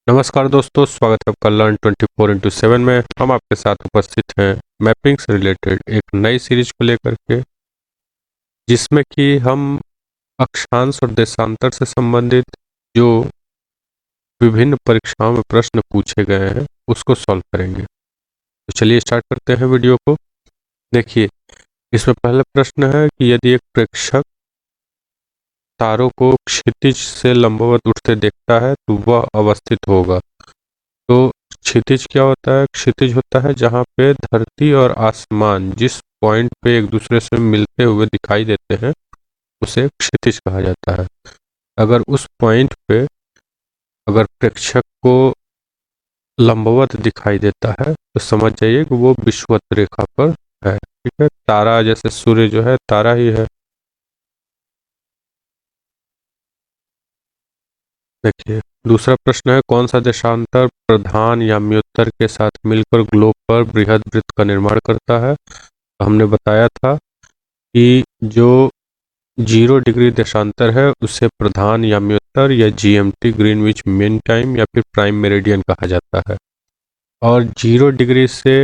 नमस्कार दोस्तों, स्वागत है आपका लर्न 24x7 में। हम आपके साथ उपस्थित हैं मैपिंग से रिलेटेड एक नई सीरीज को लेकर के, जिसमें कि हम अक्षांश और देशांतर से संबंधित जो विभिन्न परीक्षाओं में प्रश्न पूछे गए हैं उसको सॉल्व करेंगे। तो चलिए स्टार्ट करते हैं वीडियो को। देखिए, इसमें पहला प्रश्न है कि यदि एक प्रेक्षक तारों को क्षितिज से लंबवत उठते देखता है तो वह अवस्थित होगा। तो क्षितिज क्या होता है? क्षितिज होता है जहाँ पे धरती और आसमान जिस पॉइंट पे एक दूसरे से मिलते हुए दिखाई देते हैं उसे क्षितिज कहा जाता है। अगर उस पॉइंट पे अगर प्रेक्षक को लंबवत दिखाई देता है तो समझ जाइए कि वो विषुवत रेखा पर है। ठीक है, तारा जैसे सूर्य जो है तारा ही है। देखिए, दूसरा प्रश्न है कौन सा देशांतर प्रधान या म्योत्तर के साथ मिलकर ग्लोब पर बृहद वृत्त का निर्माण करता है? तो हमने बताया था कि जो 0 डिग्री देशांतर है उसे प्रधान या म्योत्तर या जीएमटी ग्रीनविच मीन टाइम या फिर प्राइम मेरिडियन कहा जाता है। और 0 डिग्री से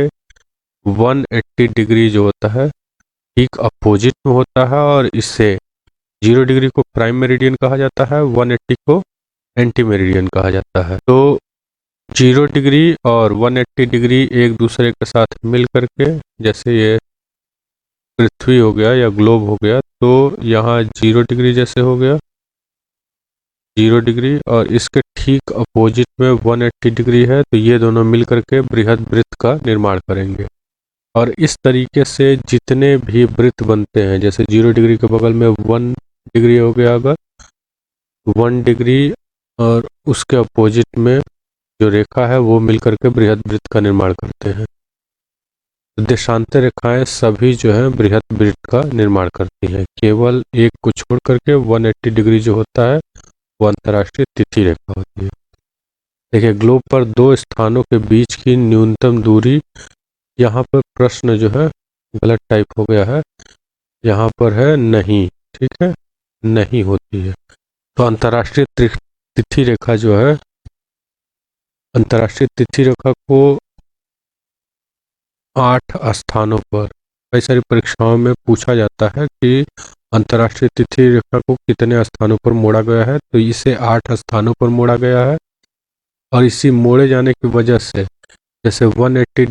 180 डिग्री जो होता है ठीक अपोजिट में होता है, और इससे 0 डिग्री को प्राइम मेरिडियन कहा जाता है, 180 को एंटी मेरिडियन कहा जाता है। तो 0 डिग्री और 180 डिग्री एक दूसरे के साथ मिल करके, जैसे ये पृथ्वी हो गया या ग्लोब हो गया, तो यहाँ 0 डिग्री जैसे हो गया 0 डिग्री, और इसके ठीक अपोजिट में 180 डिग्री है, तो ये दोनों मिल करके बृहद वृत्त का निर्माण करेंगे। और इस तरीके से जितने भी वृत्त बनते हैं, जैसे 0 डिग्री के बगल में 1 डिग्री हो गया, अगर 1 डिग्री और उसके अपोजिट में जो रेखा है वो मिल करके बृहद वृत्त का निर्माण करते हैं। देशांतर रेखाएं सभी जो है बृहद वृत्त का निर्माण करती हैं, केवल एक को छोड़ करके 180 डिग्री जो होता है वो अंतर्राष्ट्रीय तिथि रेखा होती है। देखिए, ग्लोब पर दो स्थानों के बीच की न्यूनतम दूरी, यहाँ पर प्रश्न जो है गलत टाइप हो गया है, यहाँ पर है नहीं। ठीक है, नहीं होती है। तो अंतर्राष्ट्रीय तिथि रेखा जो है, अंतर्राष्ट्रीय तिथि रेखा को 8 स्थानों पर कई सारी परीक्षाओं में पूछा जाता है कि अंतर्राष्ट्रीय तिथि रेखा को कितने स्थानों पर मोड़ा गया है, तो इसे 8 स्थानों पर मोड़ा गया है। और इसी मोड़े जाने की वजह से, जैसे 180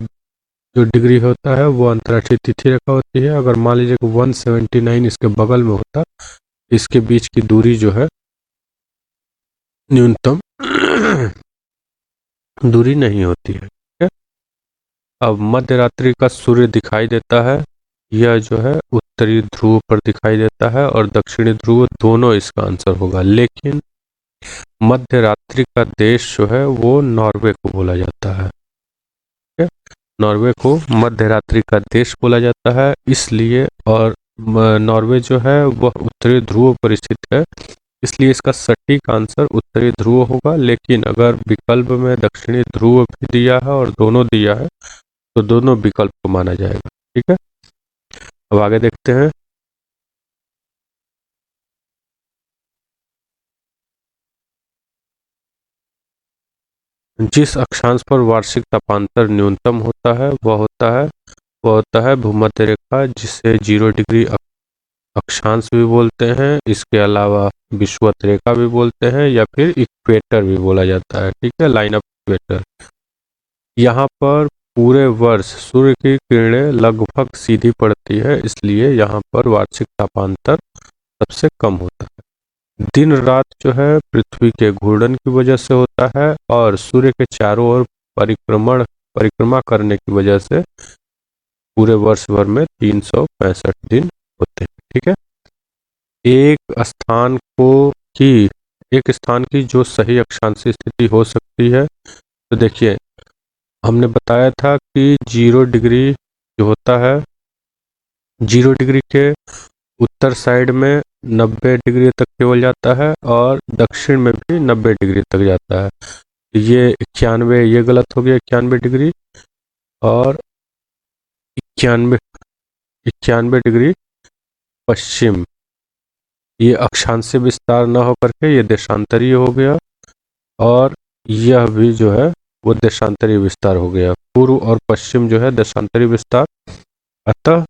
जो डिग्री होता है वो अंतर्राष्ट्रीय तिथि रेखा होती है, अगर मान लीजिए कि 179 इसके बगल में होता, इसके बीच की दूरी जो है न्यूनतम दूरी नहीं होती है। ठीक है? अब मध्य रात्रि का सूर्य दिखाई देता है, यह जो है उत्तरी ध्रुव पर दिखाई देता है, और दक्षिणी ध्रुव दोनों इसका आंसर होगा। लेकिन मध्य रात्रि का देश जो है वो नॉर्वे को बोला जाता है। ठीक है? नॉर्वे को मध्य रात्रि का देश बोला जाता है इसलिए, और नॉर्वे जो है वह उत्तरी ध्रुव पर स्थित है, इसलिए इसका सटीक आंसर उत्तरी ध्रुव होगा। लेकिन अगर विकल्प में दक्षिणी ध्रुव भी दिया है और दोनों दिया है तो दोनों विकल्प को माना जाएगा। ठीक है, अब आगे देखते हैं। जिस अक्षांश पर वार्षिक तापांतर न्यूनतम होता है वह होता है भूमध्य रेखा, जिसे 0 डिग्री अक्षांश भी बोलते हैं। इसके अलावा विषुवत रेखा भी बोलते हैं, या फिर इक्वेटर भी बोला जाता है। ठीक है, लाइन ऑफ इक्वेटर। यहाँ पर पूरे वर्ष सूर्य की किरणें लगभग सीधी पड़ती है, इसलिए यहाँ पर वार्षिक तापांतर सबसे कम होता है। दिन रात जो है पृथ्वी के घूर्णन की वजह से होता है, और सूर्य के चारों ओर परिक्रमा करने की वजह से पूरे वर्ष भर में 365 दिन होते हैं। ठीक है, एक स्थान को की एक स्थान की जो सही अक्षांशीय स्थिति हो सकती है, तो देखिए हमने बताया था कि 0 डिग्री जो होता है 0 डिग्री के उत्तर साइड में 90 डिग्री तक केवल जाता है, और दक्षिण में भी 90 डिग्री तक जाता है। ये 91, ये गलत हो गया, 91 डिग्री और 91 91 डिग्री पश्चिम, ये अक्षांशीय विस्तार न होकर के ये देशांतरीय हो गया। और यह भी जो है वो देशांतरी विस्तार हो गया। पूर्व और पश्चिम जो है देशांतरी विस्तार। अतः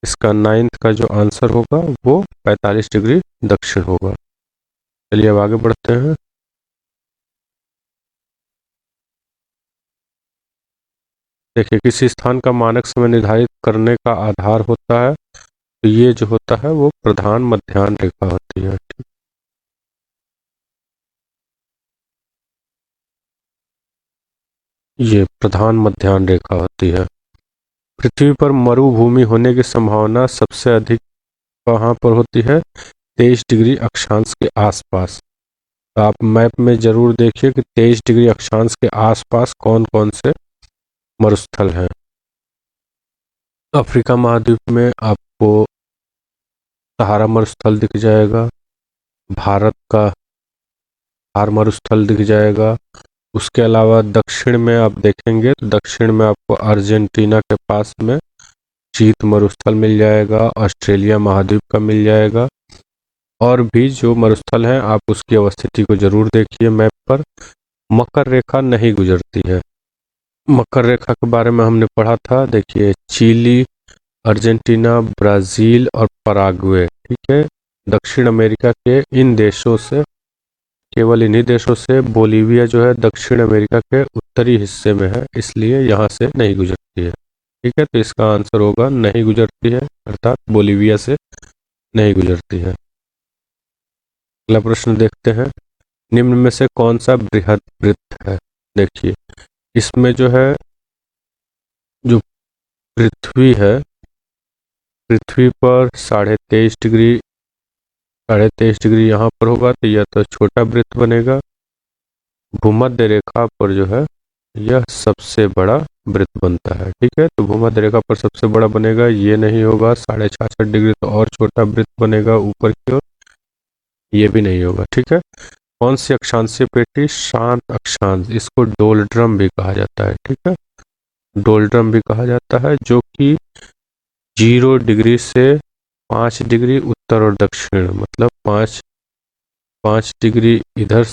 इसका 9th का जो आंसर होगा वो 45 डिग्री दक्षिण होगा। चलिए अब आगे बढ़ते हैं। देखिए, किसी स्थान का मानक समय निर्धारित करने का आधार होता है, तो ये जो होता है वो प्रधान मध्याह्न रेखा होती है। ये प्रधान मध्याह्न रेखा होती है। पृथ्वी पर मरुभूमि होने की संभावना सबसे अधिक कहाँ पर होती है? 23 डिग्री अक्षांश के आसपास। तो आप मैप में जरूर देखिए कि 23 डिग्री अक्षांश के आसपास कौन कौन से मरुस्थल हैं। अफ्रीका महाद्वीप में आपको सहारा मरुस्थल दिख जाएगा, भारत का थार मरुस्थल दिख जाएगा। उसके अलावा दक्षिण में आप देखेंगे तो दक्षिण में आपको अर्जेंटीना के पास में शीत मरुस्थल मिल जाएगा, ऑस्ट्रेलिया महाद्वीप का मिल जाएगा। और भी जो मरुस्थल हैं आप उसकी अवस्थिति को जरूर देखिए मैप पर। मकर रेखा नहीं गुजरती है। मकर रेखा के बारे में हमने पढ़ा था, देखिए चिली, अर्जेंटीना, ब्राज़ील और पराग्वे, ठीक है। दक्षिण अमेरिका के इन देशों से, केवल इन्हीं देशों से बोलीविया जो है दक्षिण अमेरिका के उत्तरी हिस्से में है, इसलिए यहाँ से नहीं गुजरती है, ठीक है। तो इसका आंसर होगा नहीं गुजरती है, अर्थात बोलीविया से नहीं गुजरती है। अगला प्रश्न देखते हैं। निम्न में से कौन सा बृहद वृत्त है? देखिए, इसमें जो है जो पृथ्वी है, पृथ्वी पर 23.5 डिग्री यहाँ पर होगा तो यह तो छोटा वृत्त बनेगा। भूमध्य रेखा पर जो है यह सबसे बड़ा वृत्त बनता है, ठीक है। तो भूमध्य रेखा पर सबसे बड़ा बनेगा, ये नहीं होगा। 66.5 डिग्री तो और छोटा वृत्त बनेगा ऊपर की ओर, ये भी नहीं होगा, ठीक है। कौन सी अक्षांशीय पेटी शांत अक्षांश, इसको डोलड्रम भी कहा जाता है, ठीक है। डोलड्रम भी कहा जाता है, जो कि 0 डिग्री से 5 डिग्री उत्तर और दक्षिण, मतलब 5 डिग्री इधर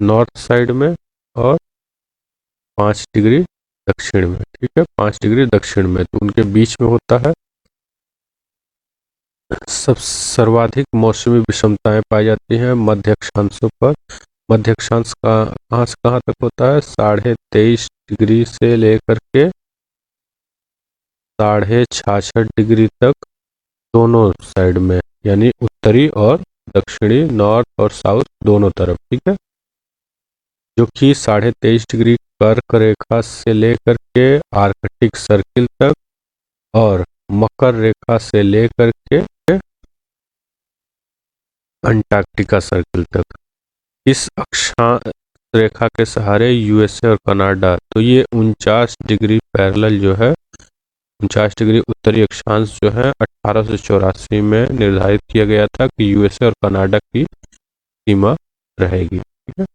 नॉर्थ साइड में और 5 डिग्री दक्षिण में, ठीक है। 5 डिग्री दक्षिण में, तो उनके बीच में होता है। सब सर्वाधिक मौसमी विषमताएं पाई जाती हैं मध्य अक्षांशों पर। मध्य अक्षांश का कहाँ से कहाँ तक होता है? 23.5 डिग्री से लेकर के 66.5 डिग्री तक, दोनों साइड में, यानी उत्तरी और दक्षिणी, नॉर्थ और साउथ दोनों तरफ, ठीक है। जो कि 23.5 डिग्री कर्क रेखा से लेकर के आर्कटिक सर्किल तक और मकर रेखा से लेकर के अंटार्कटिका सर्किल तक, इस अक्षांश रेखा के सहारे यूएसए और कनाडा, तो ये 49 डिग्री पैरेलल जो है, 49 डिग्री उत्तरी अक्षांश जो है 1884 में निर्धारित किया गया था कि यूएसए और कनाडा की सीमा रहेगी, ठीक है।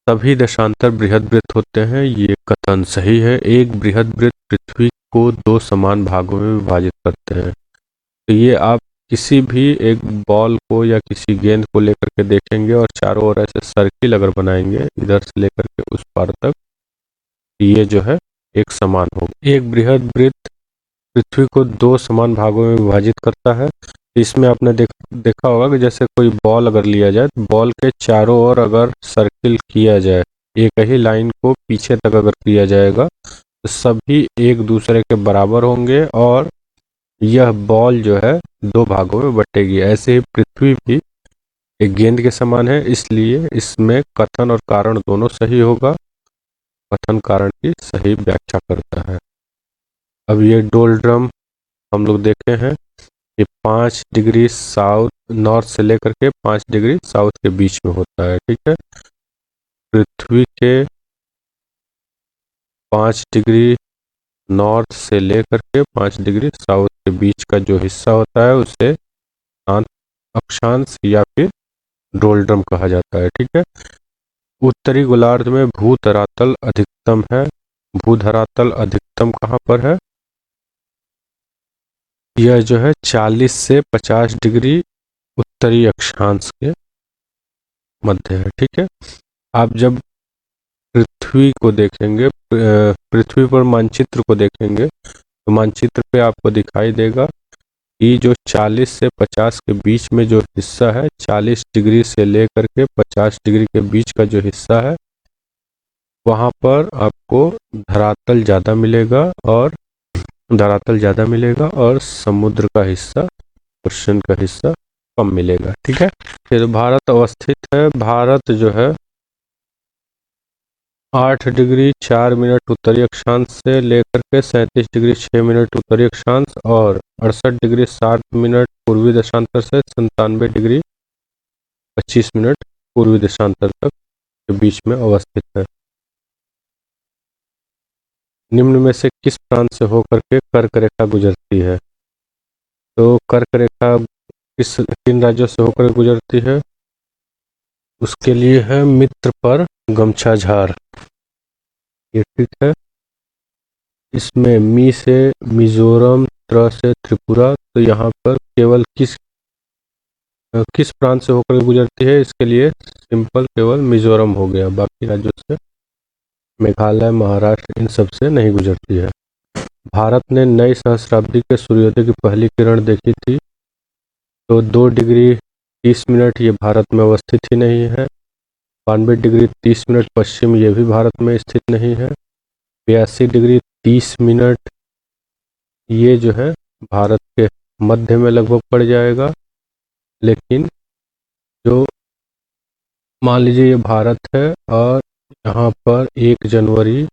सभी देशांतर बृहद वृत्त होते हैं, ये कथन सही है। एक बृहद वृत्त पृथ्वी को 2 समान भागों में विभाजित करते हैं। तो ये आप किसी भी एक बॉल को या किसी गेंद को लेकर के देखेंगे और चारों ओर ऐसे सर्किल अगर बनाएंगे इधर से लेकर के उस पार तक, ये जो है एक समान होगा। एक बृहद वृत्त पृथ्वी को 2 समान भागों में विभाजित करता है। इसमें आपने देखा होगा कि जैसे कोई बॉल अगर लिया जाए तो बॉल के चारों ओर अगर सर्किल किया जाए, एक ही लाइन को पीछे तक अगर किया जाएगा तो सभी एक दूसरे के बराबर होंगे और यह बॉल जो है 2 भागों में बटेगी। ऐसे ही पृथ्वी भी एक गेंद के समान है, इसलिए इसमें कथन और कारण दोनों सही होगा। कथन कारण की सही व्याख्या करता है। अब ये डोलड्रम हम लोग देखे हैं, ये 5 डिग्री साउथ नॉर्थ से लेकर के 5 डिग्री साउथ के बीच में होता है, ठीक है। पृथ्वी के 5 डिग्री नॉर्थ से लेकर के 5 डिग्री साउथ के बीच का जो हिस्सा होता है उसे शांत अक्षांश या फिर डोलड्रम कहा जाता है, ठीक है। उत्तरी गोलार्ध में भूधरातल अधिकतम है। भूधरातल अधिकतम कहाँ पर है? यह जो है 40 से 50 डिग्री उत्तरी अक्षांश के मध्य है, ठीक है। आप जब पृथ्वी को देखेंगे, पृथ्वी पर मानचित्र को देखेंगे, तो मानचित्र पे आपको दिखाई देगा कि जो 40 से 50 के बीच में जो हिस्सा है, 40 डिग्री से लेकर के 50 डिग्री के बीच का जो हिस्सा है, वहाँ पर आपको धरातल ज़्यादा मिलेगा और समुद्र का हिस्सा, ओशन का हिस्सा कम मिलेगा। ठीक है, फिर भारत अवस्थित है। भारत जो है 8 डिग्री 4 मिनट उत्तरी अक्षांश से लेकर के 37 डिग्री 6 मिनट उत्तरी अक्षांश और 68 डिग्री 7 मिनट पूर्वी देशांतर से 97 डिग्री 25 मिनट पूर्वी देशांतर तक के बीच में अवस्थित है। निम्न में से किस प्रांत से होकर के कर्क रेखा गुजरती है? तो कर्क रेखा किन राज्यों से होकर गुजरती है? उसके लिए है मित्र पर गमछा झार, ये ठीक है। इसमें मी से मिजोरम, त्र से त्रिपुरा, तो यहाँ पर केवल किस प्रांत से होकर गुजरती है? इसके लिए सिंपल केवल मिजोरम हो गया, बाकी राज्यों से, मेघालय, महाराष्ट्र, इन सब से नहीं गुजरती है। भारत ने नई सहस्राब्दी के सूर्योदय की पहली किरण देखी थी, तो 2 डिग्री 30 मिनट ये भारत में अवस्थित ही नहीं है। 92 डिग्री 30 मिनट पश्चिम, ये भी भारत में स्थित नहीं है। 82 डिग्री 30 मिनट ये जो है भारत के मध्य में लगभग पड़ जाएगा, लेकिन जो मान लीजिए ये भारत है और यहाँ पर 1 जनवरी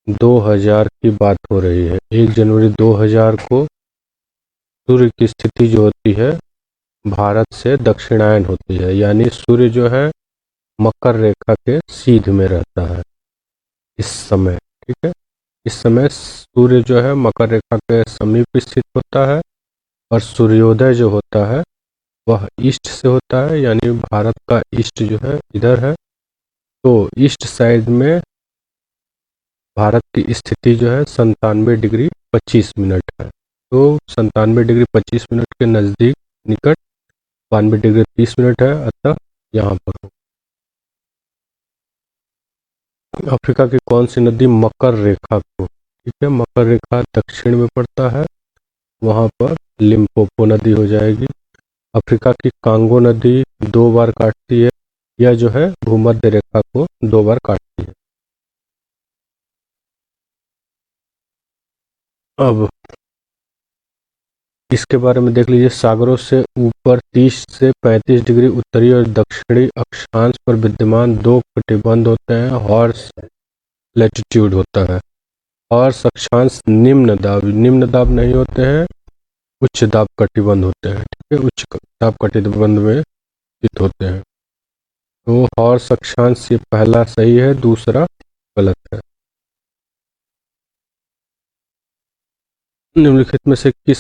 2000 की बात हो रही है। 1 जनवरी 2000 को सूर्य की स्थिति जो होती है भारत से दक्षिणायन होती है, यानी सूर्य जो है मकर रेखा के सीध में रहता है इस समय। ठीक है, इस समय सूर्य जो है मकर रेखा के समीप स्थित होता है और सूर्योदय जो होता है वह ईस्ट से होता है, यानी भारत का ईस्ट जो है इधर है। तो ईस्ट साइड में भारत की स्थिति जो है 97 डिग्री 25 मिनट है। तो 97 डिग्री 25 मिनट के नज़दीक निकट 92 डिग्री 30 मिनट है, अतः यहाँ पर हो। अफ्रीका की कौन सी नदी मकर रेखा को, ठीक है, मकर रेखा दक्षिण में पड़ता है, वहाँ पर लिम्पोपो नदी हो जाएगी। अफ्रीका की कांगो नदी 2 बार काटती है, यह जो है भूमध्य रेखा को 2 बार काटती है। अब इसके बारे में देख लीजिए, सागरों से ऊपर 30 से 35 डिग्री उत्तरी और दक्षिणी अक्षांश पर विद्यमान 2 कटिबंध होते हैं, हॉर्स लैटिट्यूड होता है। हॉर्स अक्षांश निम्न दाब नहीं होते हैं, उच्च दाब कटिबंध होते हैं। ठीक है, उच्च दाब कटिबंध में स्थित होते हैं। तो हॉर्स अक्षांश ये पहला सही है, दूसरा गलत है। निम्नलिखित में से किस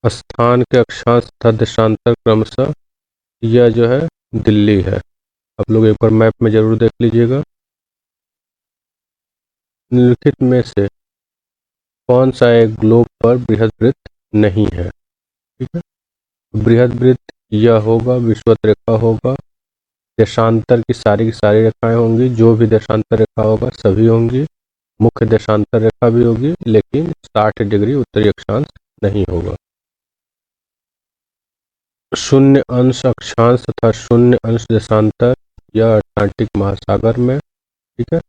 स्थान के अक्षांश तथा देशांतर क्रमशः, यह जो है दिल्ली है। आप लोग एक बार मैप में जरूर देख लीजिएगा। निम्नलिखित में से कौन सा एक ग्लोब पर बृहद वृत्त नहीं है? ठीक है, बृहद वृत्त यह होगा, विषुवत रेखा होगा, देशांतर की सारी रेखाएं होंगी, जो भी देशांतर रेखा होगा सभी होंगी, मुख्य देशांतर रेखा भी होगी, लेकिन 60 डिग्री उत्तरी अक्षांश नहीं होगा। 0 अंश अक्षांश तथा 0 अंश देशांतर यह अटलांटिक महासागर में, ठीक है,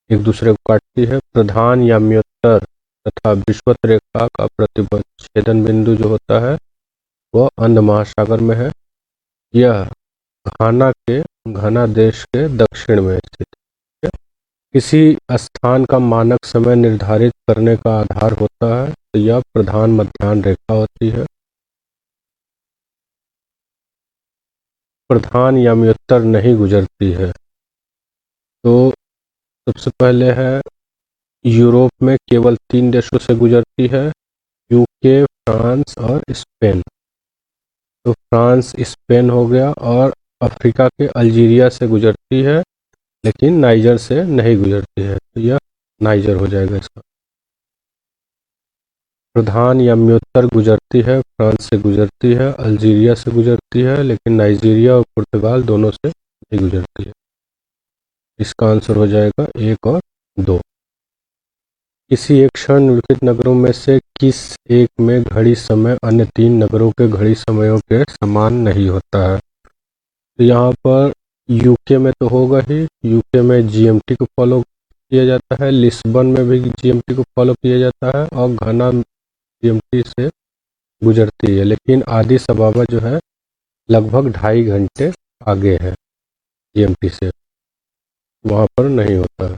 एक दूसरे को काटती है। प्रधान या म्योत्तर तथा विषुवत रेखा का प्रतिच्छेदन बिंदु जो होता है वह अंध महासागर में है। यह घाना देश के दक्षिण में स्थित है। किसी स्थान का मानक समय निर्धारित करने का आधार होता है, तो यह प्रधान मध्याह्न रेखा होती है। प्रधान या म्योत्तर नहीं गुजरती है, तो सबसे पहले है यूरोप में केवल 3 देशों से गुजरती है, यूके, फ्रांस और स्पेन। तो फ्रांस स्पेन हो गया, और अफ्रीका के अल्जीरिया से गुजरती है, लेकिन नाइजर से नहीं गुजरती है, तो यह नाइजर हो जाएगा इसका। प्रधान या म्योत्तर गुजरती है, फ्रांस से गुजरती है, अल्जीरिया से गुजरती है, लेकिन नाइजीरिया और पुर्तगाल दोनों से नहीं गुजरती है। इसका आंसर हो जाएगा 1 और 2। किसी एक क्षण निम्नलिखित नगरों में से किस एक में घड़ी समय अन्य 3 नगरों के घड़ी समयों के समान नहीं होता है? तो यहाँ पर यूके में तो होगा ही, यूके में जीएमटी को फॉलो किया जाता है, लिस्बन में भी जीएमटी को फॉलो किया जाता है और घना जीएमटी से गुजरती है, लेकिन आदिस अबाबा जो है लगभग 2.5 घंटे आगे है जीएमटी से, वहाँ पर नहीं होता है।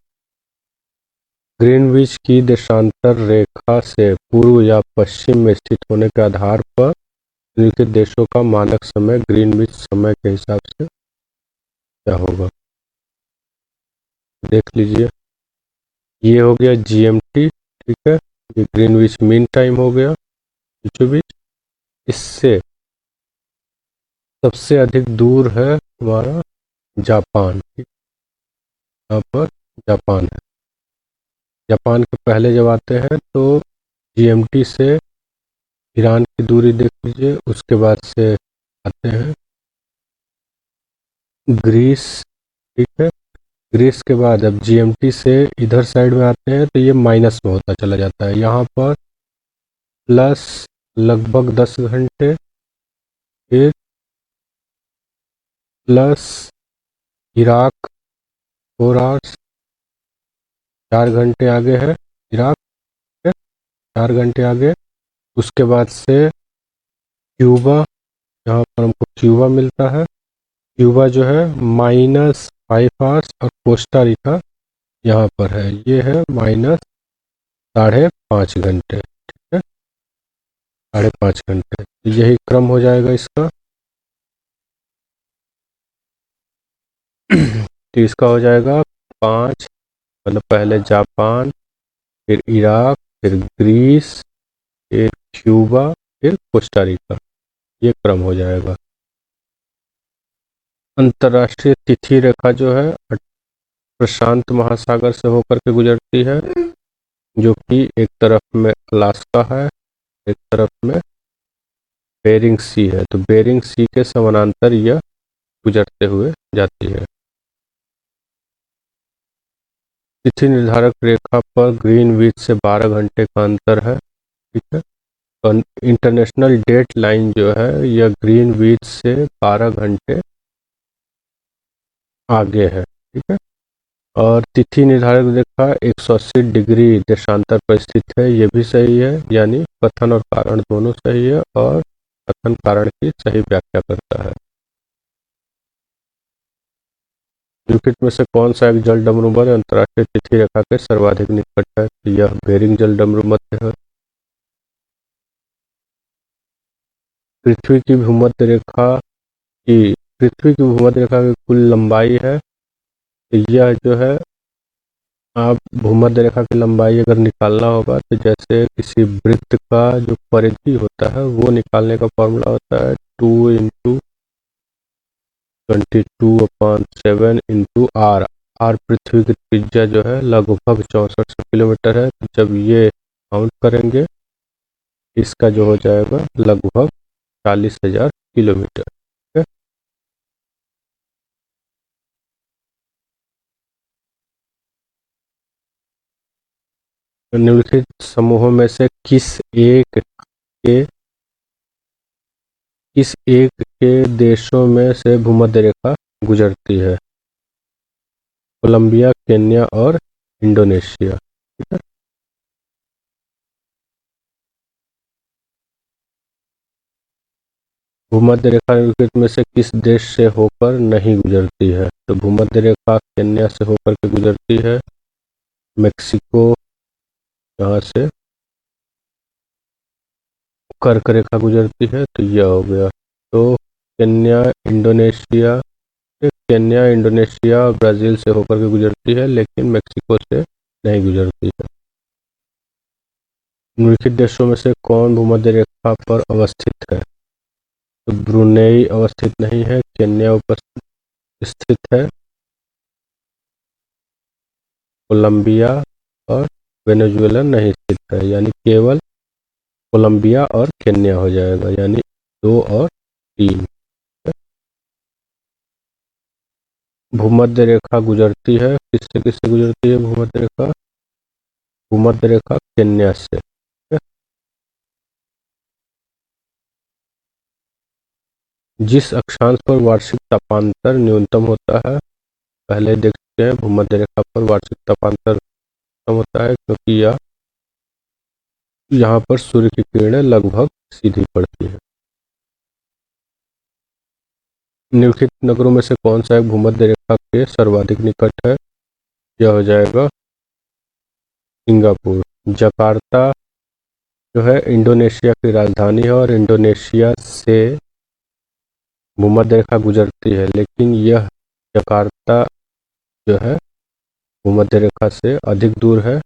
ग्रीनविच की देशांतर रेखा से पूर्व या पश्चिम में स्थित होने के आधार पर निम्नलिखित देशों का मानक समय ग्रीनविच समय के हिसाब से क्या होगा? देख लीजिए, ये हो गया जीएमटी, ठीक है, ये ग्रीनविच मीन टाइम हो गया बीचों बीच। इससे सबसे अधिक दूर है हमारा जापान, ठीक, यहाँ पर जापान है। जापान के पहले जब आते हैं तो जीएमटी से ईरान की दूरी देख लीजिए, उसके बाद से आते हैं ग्रीस, ठीक है, ग्रीस के बाद अब जीएमटी से इधर साइड में आते हैं तो ये माइनस में होता चला जाता है, यहाँ पर प्लस लगभग 10 घंटे, फिर प्लस इराक 4 आवर्स, 4 घंटे आगे है इराक, 4 घंटे आगे। उसके बाद से क्यूबा, यहाँ पर हमको क्यूबा मिलता है, क्यूबा जो है -5 आवर्स, और कोस्टा रिका यहाँ पर है, ये है -5.5 घंटे, ठीक है, 5.5 घंटे। तो यही क्रम हो जाएगा इसका। तो इसका हो जाएगा 5, मतलब पहले जापान, फिर इराक, फिर ग्रीस, फिर क्यूबा, फिर कोस्टा रिका, ये क्रम हो जाएगा। अंतर्राष्ट्रीय तिथि रेखा जो है प्रशांत महासागर से होकर के गुजरती है, जो कि एक तरफ में अलास्का है, एक तरफ में बेरिंग सी है, तो बेरिंग सी के समानांतर यह गुजरते हुए जाती है। तिथि निर्धारक रेखा पर ग्रीनविच से 12 घंटे का अंतर है, ठीक है, और इंटरनेशनल डेट लाइन जो है यह ग्रीनविच से 12 घंटे आगे है, ठीक है, और तिथि निर्धारक रेखा 180 डिग्री देशांतर पर स्थित है, ये भी सही है, यानी कथन और कारण दोनों सही है, और कथन कारण की सही व्याख्या करता है। निम्नलिखित में से कौन सा एक जल डमरू मध्य अंतर्राष्ट्रीय तिथि रेखा के सर्वाधिक निकट है? तो यह बेरिंग जल डमरू मध्य है। पृथ्वी की भूमध्य रेखा की पृथ्वी की भूमध्य रेखा की कुल लंबाई है, तो यह जो है, आप भूमध्य रेखा की लंबाई अगर निकालना होगा तो जैसे किसी वृत्त का जो परिधि होता है वो निकालने का फॉर्मूला होता है 2×22/7 आर पृथ्वी की त्रिज्या जो है लगभग 6400 किलोमीटर है, तो जब ये काउंट करेंगे इसका जो हो जाएगा लगभग 40,000 किलोमीटर, ठीक है। तो निम्नलिखित समूहों में से के किस एक के देशों में से भूमध्य रेखा गुजरती है? कोलंबिया, केन्या और इंडोनेशिया, ठीक है। भूमध्य रेखा निम्नलिखित में से किस देश से होकर नहीं गुजरती है? तो भूमध्य रेखा केन्या से होकर के गुजरती है, मेक्सिको यहाँ से कर्क रेखा गुजरती है, तो यह हो गया। तो केन्या, इंडोनेशिया, केन्या, इंडोनेशिया और ब्राज़ील से होकर के गुजरती है, लेकिन मेक्सिको से नहीं गुजरती है। निम्नलिखित देशों में से कौन भूमध्य रेखा पर अवस्थित है? तो ब्रुनेई अवस्थित नहीं है, केन्या स्थित है, कोलंबिया और वेनेजुएला नहीं स्थित है, यानी केवल कोलंबिया और केन्या हो जाएगा, यानी 2 और 3। भूमध्य रेखा गुजरती है, किससे किससे गुजरती है भूमध्य रेखा? भूमध्य रेखा केन्या से। ठीक है? जिस अक्षांश पर वार्षिक तापांतर न्यूनतम होता है, पहले देख चुके हैं भूमध्य रेखा पर वार्षिक तापांतर कम होता है क्योंकि यह यहाँ पर सूर्य की किरणें लगभग सीधी पड़ती है। निम्नलिखित नगरों में से कौन सा एक भूमध्य रेखा के सर्वाधिक निकट है? यह हो जाएगा सिंगापुर। जकार्ता जो है इंडोनेशिया की राजधानी है और इंडोनेशिया से भूमध्य रेखा गुजरती है, लेकिन यह जकार्ता जो है भूमध्य रेखा से अधिक दूर है।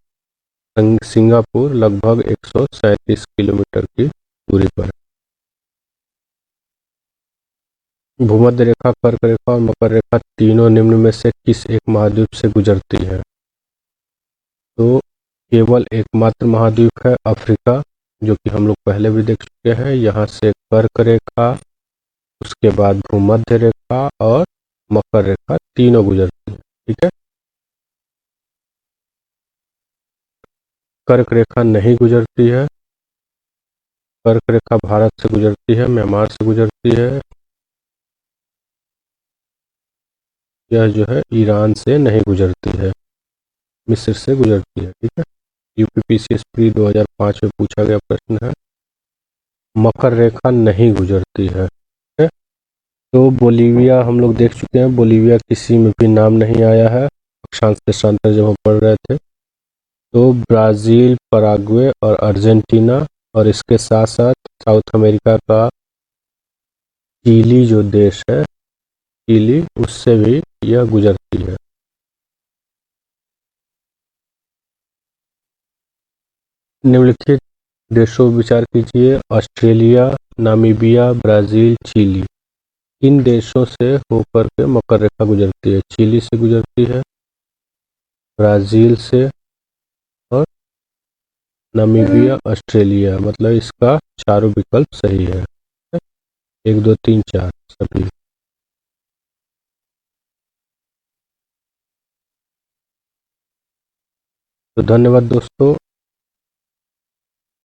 सिंगापुर लगभग 137 किलोमीटर की दूरी पर है। भूमध्य रेखा, कर्क रेखा और मकर रेखा तीनों निम्न में से किस एक महाद्वीप से गुजरती है? तो केवल एकमात्र महाद्वीप है अफ्रीका, जो कि हम लोग पहले भी देख चुके हैं। यहाँ से कर्क रेखा, उसके बाद भूमध्य रेखा और मकर रेखा तीनों गुजरती है। ठीक है, कर्क रेखा नहीं गुजरती है। कर्क रेखा भारत से गुजरती है, म्यांमार से गुजरती है। यह जो है ईरान से नहीं गुजरती है, मिस्र से गुजरती है। ठीक है, यूपीपीसीएस प्री 2005 में पूछा गया प्रश्न है। मकर रेखा नहीं गुजरती है। ठीक है? तो बोलीविया हम लोग देख चुके हैं, बोलीविया किसी में भी नाम नहीं आया है अक्षांश देशांतर जब हम पढ़ रहे थे। तो ब्राज़ील, पराग्वे और अर्जेंटीना और इसके साथ साथ साउथ अमेरिका का चिली जो देश है, चिली, उससे भी यह गुजरती है। निम्नलिखित देशों पर विचार कीजिए: ऑस्ट्रेलिया, नामीबिया, ब्राज़ील, चिली। इन देशों से होकर के मकर रेखा गुजरती है। चिली से गुजरती है, ब्राज़ील से और नामीबिया, ऑस्ट्रेलिया। मतलब इसका चारों विकल्प सही है। 1 2 3 4 सभी। तो धन्यवाद दोस्तों।